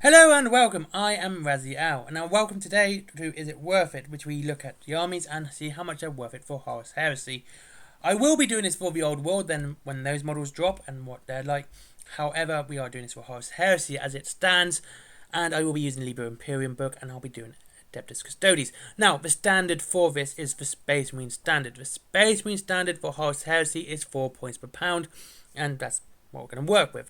Hello and welcome, I am Razzie Owl, and now welcome today to Is It Worth It, which we look at the armies and see how much they're worth it for HORUS Heresy. I will be doing this for the Old World then when those models drop and what they're like. However, we are doing this for HORUS Heresy as it stands, and I will be using the Liber Imperium book, and I'll be doing Adeptus Custodes. Now, the standard for this is the Space Marine Standard. The Space Marine Standard for HORUS Heresy is 4 points per pound, and that's what we're going to work with.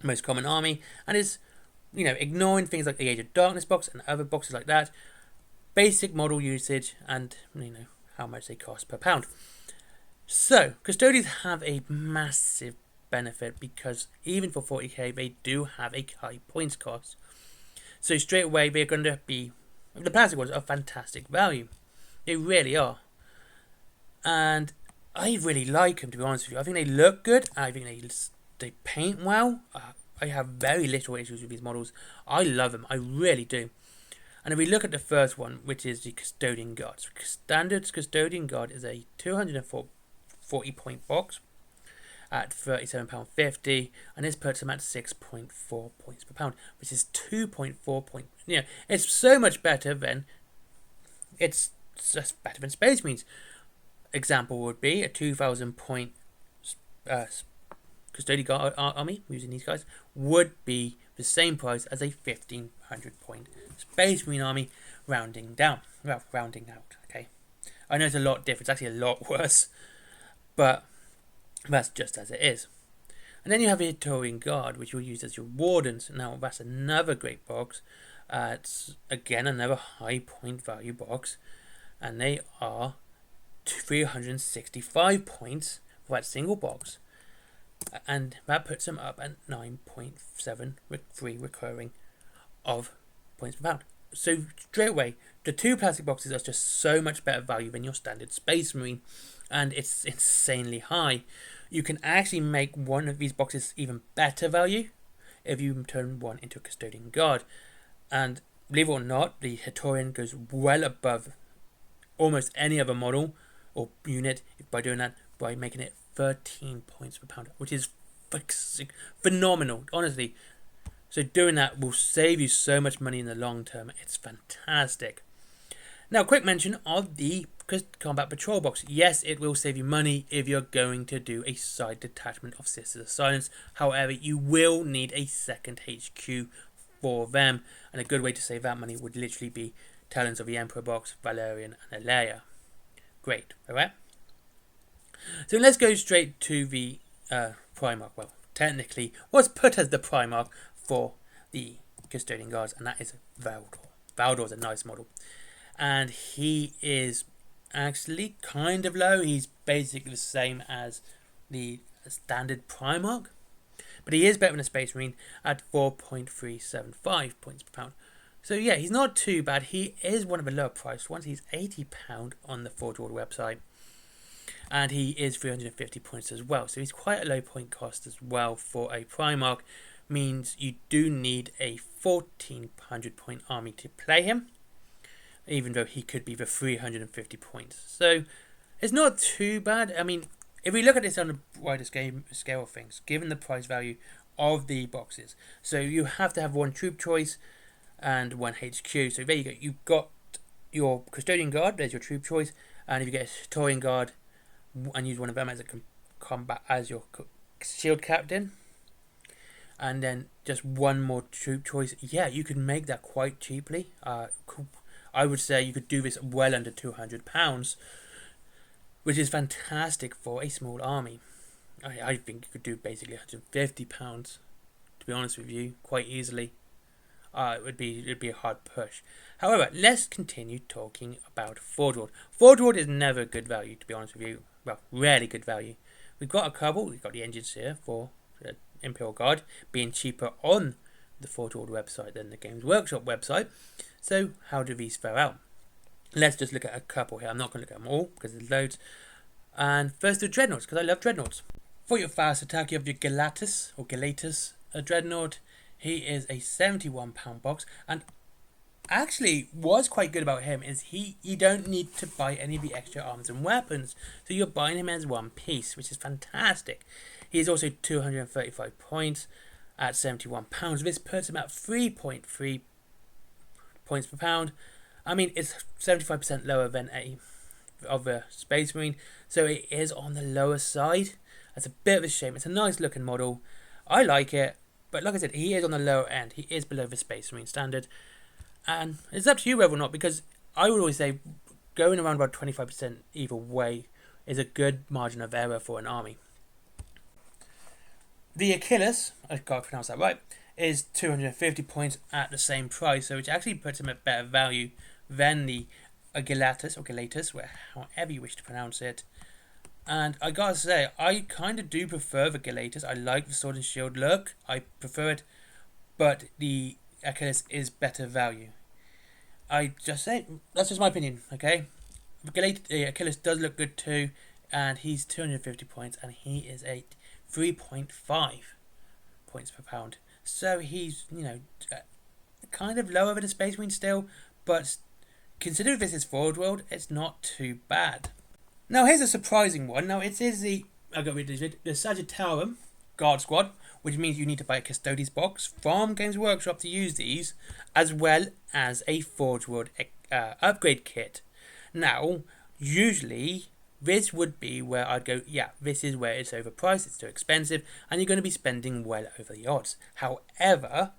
Most common army, and is ignoring things like the Age of Darkness box and other boxes like that, basic model usage and, how much they cost per pound. So, Custodes have a massive benefit because even for 40k, they do have a high points cost. So straight away, they're going to be, the plastic ones are fantastic value. They really are. And I really like them, to be honest with you. I think they look good. I think they paint well. I have very little issues with these models. I love them. I really do. And if we look at the first one, which is the Custodian Guard. So Standard Custodian Guard is a 240 point box at £37.50, and this puts them at 6.4 points per pound, which is 2.4 points. It's so much better than it's just better than Space Marines. Example would be a 2,000 point Custodian Guard army using these guys would be the same price as a 1,500 point Space Marine army, rounding out. Okay, I know it's a lot different. It's actually a lot worse, but that's just as it is. And then you have the Praetorian Guard, which you'll use as your wardens. Now that's another great box. It's again another high point value box, and they are 365 points for that single box. And that puts them up at 9.73 recurring of points per pound. So straight away, the two plastic boxes are just so much better value than your standard Space Marine, and it's insanely high. You can actually make one of these boxes even better value if you turn one into a Custodian Guard. And believe it or not, the Praetorian goes well above almost any other model or unit by doing that, by making it 13 points per pound, which is phenomenal, honestly. So doing that will save you so much money in the long term. It's fantastic. Now, quick mention of the Combat Patrol box. Yes, it will save you money if you're going to do a side detachment of Sisters of Silence. However, you will need a second HQ for them, and a good way to save that money would literally be Talons of the Emperor box, Valerian and Alea. Great, alright? So let's go straight to the Primarch. Well, technically, what's put as the Primarch for the Custodian Guards, and that is Valdor. Valdor's a nice model. And he is actually kind of low. He's basically the same as the standard Primarch. But he is better than a Space Marine at 4.375 points per pound. So yeah, he's not too bad. He is one of the lower priced ones. He's £80 on the Forge World website. And he is 350 points as well. So he's quite a low point cost as well for a Primarch. Means you do need a 1,400 point army to play him, even though he could be the 350 points. So it's not too bad. I mean, if we look at this on a wider scale of things, given the price value of the boxes, so you have to have one troop choice and one HQ. So there you go. You've got your Custodian Guard. There's your troop choice, and if you get a Praetorian Guard and use one of them as a combat as your shield captain, and then just one more troop choice, yeah, you could make that quite cheaply. I would say you could do this well under £200, which is fantastic for a small army. I think you could do basically £150, to be honest with you, quite easily. It'd be a hard push. However, let's continue talking about Forge World. Forge World is never good value, to be honest with you. Well, rarely good value. We've got a couple. We've got the engines here for the Imperial Guard being cheaper on the Forge World website than the Games Workshop website. So how do these fare out? Let's just look at a couple here. I'm not going to look at them all because there's loads. And first the Dreadnoughts, because I love Dreadnoughts. For your fast attack, you have your Galatus a Dreadnought. He is a £71 box, and actually what's quite good about him is you don't need to buy any of the extra arms and weapons, so you're buying him as one piece, which is fantastic. He is also 235 points, at £71. This puts him at 3.3 points per pound. I mean, it's 75% lower than a Space Marine, so it is on the lower side. That's a bit of a shame. It's a nice looking model. I like it, but like I said, he is on the lower end. He is below the Space Marine standard, and it's up to you whether or not, because I would always say going around about 25% either way is a good margin of error for an army. The Achilles, I can't pronounce that right, is 250 points at the same price, so which actually puts him at better value than the Agelatus, or Galatus, however you wish to pronounce it. And I gotta say, I kind of do prefer the Galatus. I like the sword and shield look. I prefer it, but the Achilles is better value. I just say, that's just my opinion, okay? The Achilles does look good too, and he's 250 points, and he is a 3.5 points per pound. So he's, kind of lower than the Space Marine still, but considering this is Forward World, it's not too bad. Now here's a surprising one. Now it is the Sagittarium Guard Squad, which means you need to buy a Custodes box from Games Workshop to use these, as well as a Forge World upgrade kit. Now, usually this would be where I'd go, yeah, this is where it's overpriced, it's too expensive, and you're going to be spending well over the odds. However,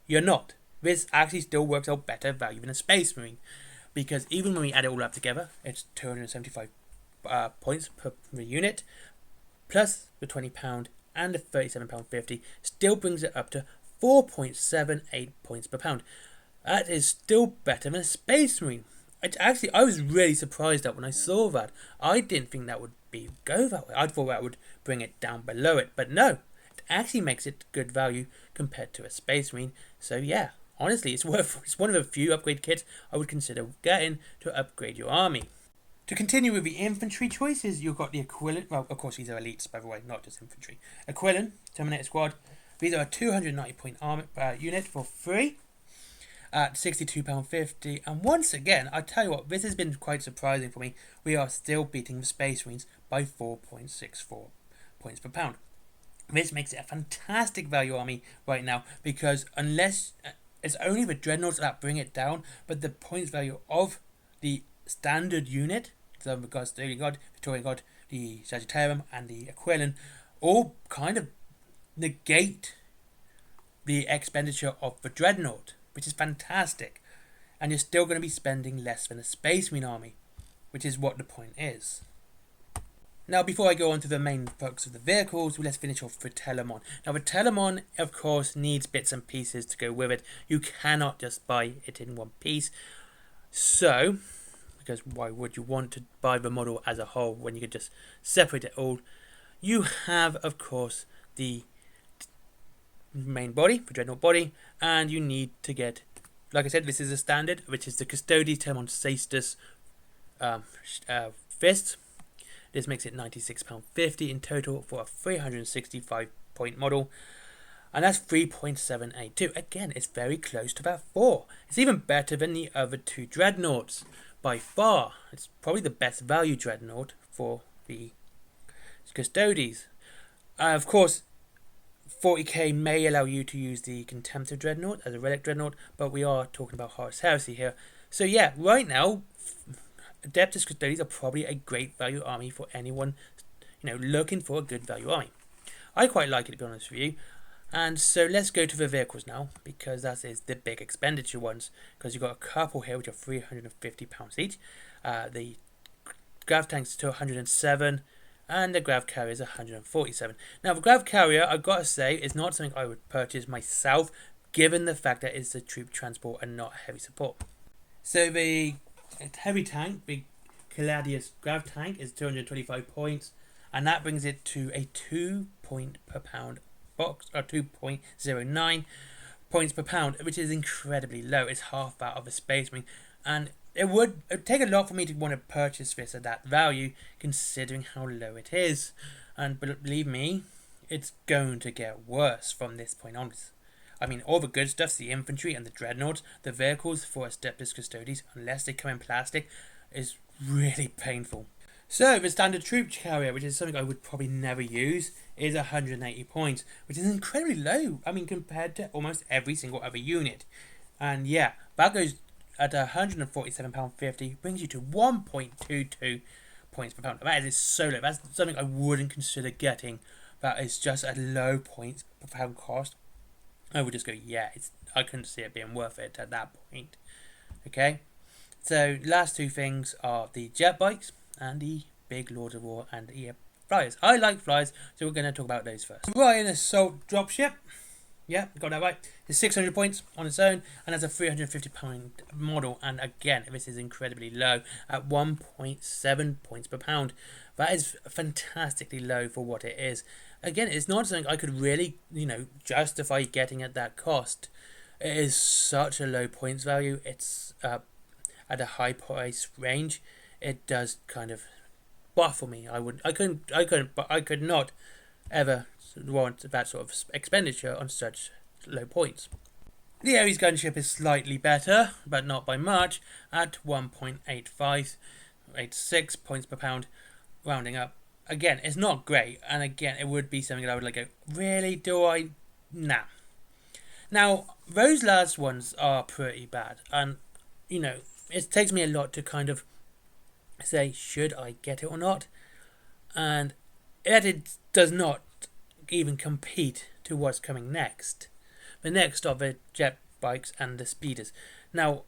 you're not. This actually still works out better value than a Space Marine, because even when we add it all up together, it's 275 points per unit, plus the £20 and the £37.50, still brings it up to 4.78 points per pound. That is still better than a Space Marine. I was really surprised at when I saw that. I didn't think that would go that way. I thought that would bring it down below it, but no, it actually makes it good value compared to a Space Marine. So yeah, honestly, it's one of the few upgrade kits I would consider getting to upgrade your army. To continue with the infantry choices, you've got the Aquilon. Well, of course, these are elites, by the way, not just infantry. Aquilon, Terminator Squad. These are a 290 point army unit for free at £62.50. And once again, I tell you what, this has been quite surprising for me. We are still beating the Space Marines by 4.64 points per pound. This makes it a fantastic value army right now, because unless it's only the Dreadnoughts that bring it down, but the points value of the standard unit, so the Custodian God, Victorian God, the Sagittarium, and the Aquilon, all kind of negate the expenditure of the Dreadnought, which is fantastic. And you're still going to be spending less than a Space Marine army, which is what the point is. Now, before I go on to the main focus of the vehicles, let's finish off with Telemon. Now, the Telemon, of course, needs bits and pieces to go with it. You cannot just buy it in one piece. So, because why would you want to buy the model as a whole when you could just separate it all? You have, of course, the main body, the Dreadnought body, and you need to get, like I said, this is a standard, which is the Custodes Telemon Caestus fist. This makes it £96.50 in total for a 365 point model, and that's 3.782. Again, it's very close to that 4. It's even better than the other two Dreadnoughts by far. It's probably the best value Dreadnought for the Custodes. Of course, 40k may allow you to use the Contemptor Dreadnought as a relic Dreadnought, but we are talking about HORUS HERESY here. So yeah, right now, Adeptus Custodes are probably a great value army for anyone, looking for a good value army. I quite like it, to be honest with you. And so let's go to the vehicles now, because that is the big expenditure ones. Because you've got a couple here which are £350 each. The Grav Tanks to 107, and the Grav Carrier is 147. Now the Grav Carrier, I've got to say, is not something I would purchase myself, given the fact that it's a troop transport and not heavy support. So the heavy tank, big Caladius Grav Tank, is 225 points, and that brings it to a 2 point per pound box, or 2.09 points per pound, which is incredibly low. It's half that of a Space Marine, and it would take a lot for me to want to purchase this at that value, considering how low it is. And believe me, it's going to get worse from this point onwards. I mean, all the good stuff, the infantry and the Dreadnoughts, the vehicles for Adeptus Custodes, unless they come in plastic, is really painful. So the standard troop carrier, which is something I would probably never use, is 180 points, which is incredibly low. I mean, compared to almost every single other unit. And yeah, that goes at £147.50, brings you to 1.22 points per pound. That is so low. That's something I wouldn't consider getting. That is just a low points per pound cost. I would just go, yeah, I couldn't see it being worth it at that point. Okay, so last two things are the jet bikes and the big Lords of War and the flyers. I like flyers, so we're going to talk about those first. Ryan Assault Dropship. Yeah, got that right. It's 600 points on its own, and has a £350 model. And again, this is incredibly low at 1.7 points per pound. That is fantastically low for what it is. Again, it's not something I could really, justify getting at that cost. It is such a low points value. It's at a high price range. It does kind of baffle me. I could not ever warrant that sort of expenditure on such low points. The Ares gunship is slightly better, but not by much, at 1.86 points per pound, rounding up. Again, it's not great, and again, it would be something that I would go, really, do I? Nah. Now, those last ones are pretty bad, and, it takes me a lot to kind of say, should I get it or not? And it does not even compete to what's coming next. The next are the jet bikes and the speeders. Now,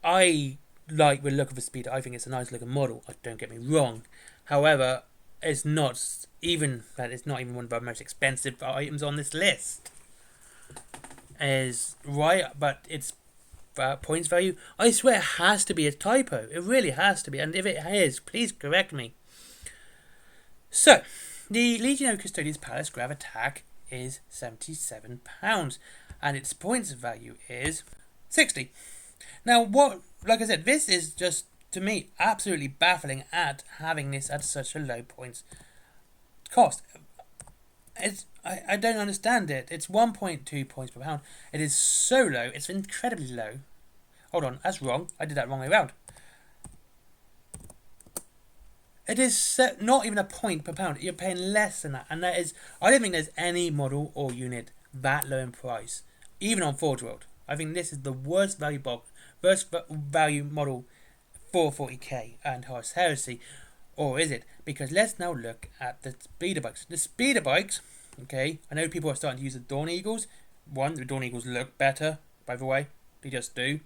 I like the look of the speeder. I think it's a nice looking model. Don't get me wrong. However, it's not even one of the most expensive items on this list. Is right, but it's points value. I swear it has to be a typo. It really has to be. And if it is, please correct me. So, the Legionary Custodes Palace Grav Attack is £77, and its points value is 60. Now, like I said, this is just, to me, absolutely baffling at having this at such a low points cost. I don't understand it. It's 1.2 points per pound. It is so low. It's incredibly low. Hold on, that's wrong. I did that wrong way around. It is not even a point per pound. You're paying less than that. And I don't think there's any model or unit that low in price. Even on Forge World. I think this is the worst value model for 40k and HORUS Heresy. Or is it? Because let's now look at the speeder bikes. The speeder bikes, okay, I know people are starting to use the Dawn Eagles. The Dawn Eagles look better, by the way. They just do.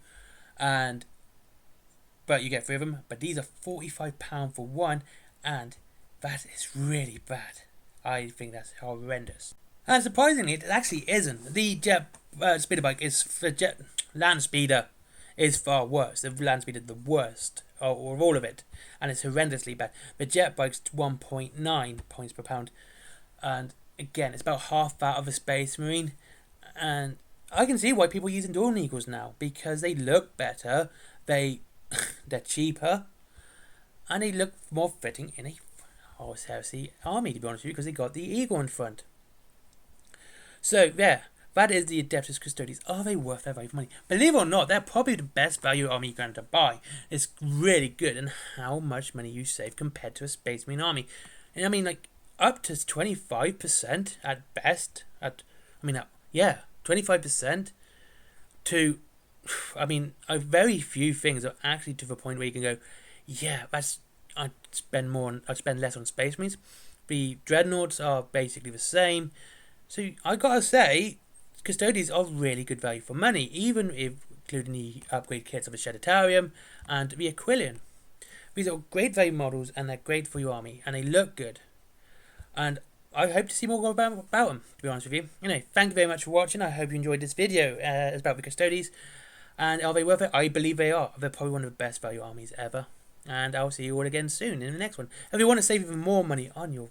But you get 3 of them. But these are £45 for one, and that is really bad. I think that's horrendous. And surprisingly, it actually isn't. The jet speeder bike land speeder is far worse. The land speeder is the worst of all of it, and it's horrendously bad. The jet bike's 1.9 points per pound, and again, it's about half that of a Space Marine. And I can see why people are using Dawn Eagles now, because they look better. They're cheaper, and they look more fitting in a HORUS Heresy army, to be honest with you, because they got the eagle in front. So, yeah, that is the Adeptus Custodes. Are they worth their value for money? Believe it or not, they're probably the best value army you're going to buy. It's really good in how much money you save compared to a Space Marine army. And I mean, like, up to 25% at best. 25% to... very few things are actually to the point where you can go, yeah, I'd spend less on Space Marines. The Dreadnoughts are basically the same. So I gotta say, Custodes are really good value for money, even if including the upgrade kits of the Sheditarium and the Aquilian. These are great value models, and they're great for your army, and they look good. And I hope to see more about them, to be honest with you. Thank you very much for watching. I hope you enjoyed this video about the Custodes. And are they worth it? I believe they are. They're probably one of the best value armies ever. And I'll see you all again soon in the next one. If you want to save even more money on your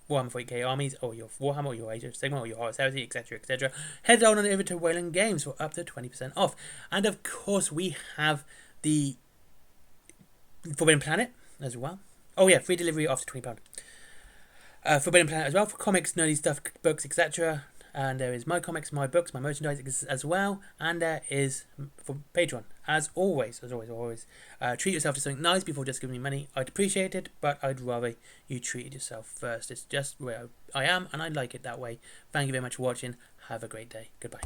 Warhammer 40k armies, or your Warhammer, or your Age of Sigmar, or your HORUS Heresy, etc., etc., head on over to Wayland Games for up to 20% off. And of course, we have the Forbidden Planet as well. Oh yeah, free delivery after £20. Forbidden Planet as well for comics, nerdy stuff, books, etc. And there is my comics, my books, my merchandise as well. And there is for Patreon. As always, treat yourself to something nice before just giving me money. I'd appreciate it, but I'd rather you treated yourself first. It's just where I am, and I like it that way. Thank you very much for watching. Have a great day. Goodbye.